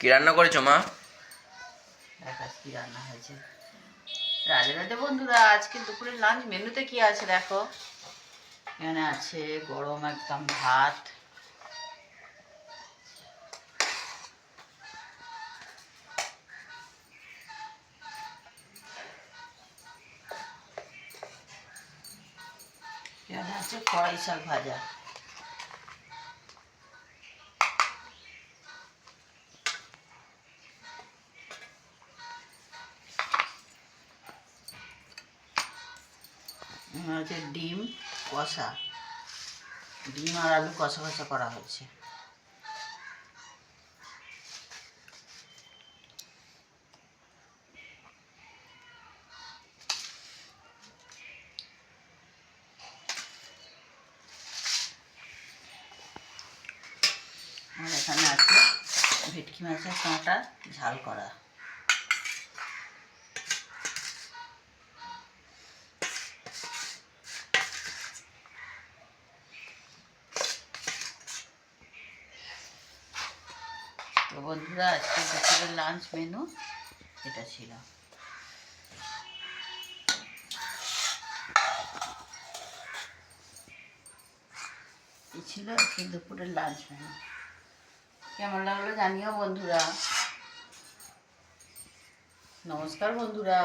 কি রান্না করেছো মা? কি রান্না হয়েছে? রাধে রাধে বন্ধুরা, আজকে দুপুরের লাঞ্চ মেনুতে কি আছে দেখো। এখানে আছে গরম একদম ভাত, এখানে আছে কড়াই শাক ভাজা, এখানে হচ্ছে ডিম কষা, ডিম আর আলু কষা কষা করা হয়েছে। আর এখানে আছে ভেটকি মাছের কাঁটা ঝাল করা। তো বন্ধুরা, আজকে দুপুরের লাঞ্চ মেনু এটা ছিল। এই ছিল আজকে দুপুরের লাঞ্চ মেনু। কেমন লাগলো জানিও বন্ধুরা। নমস্কার বন্ধুরা।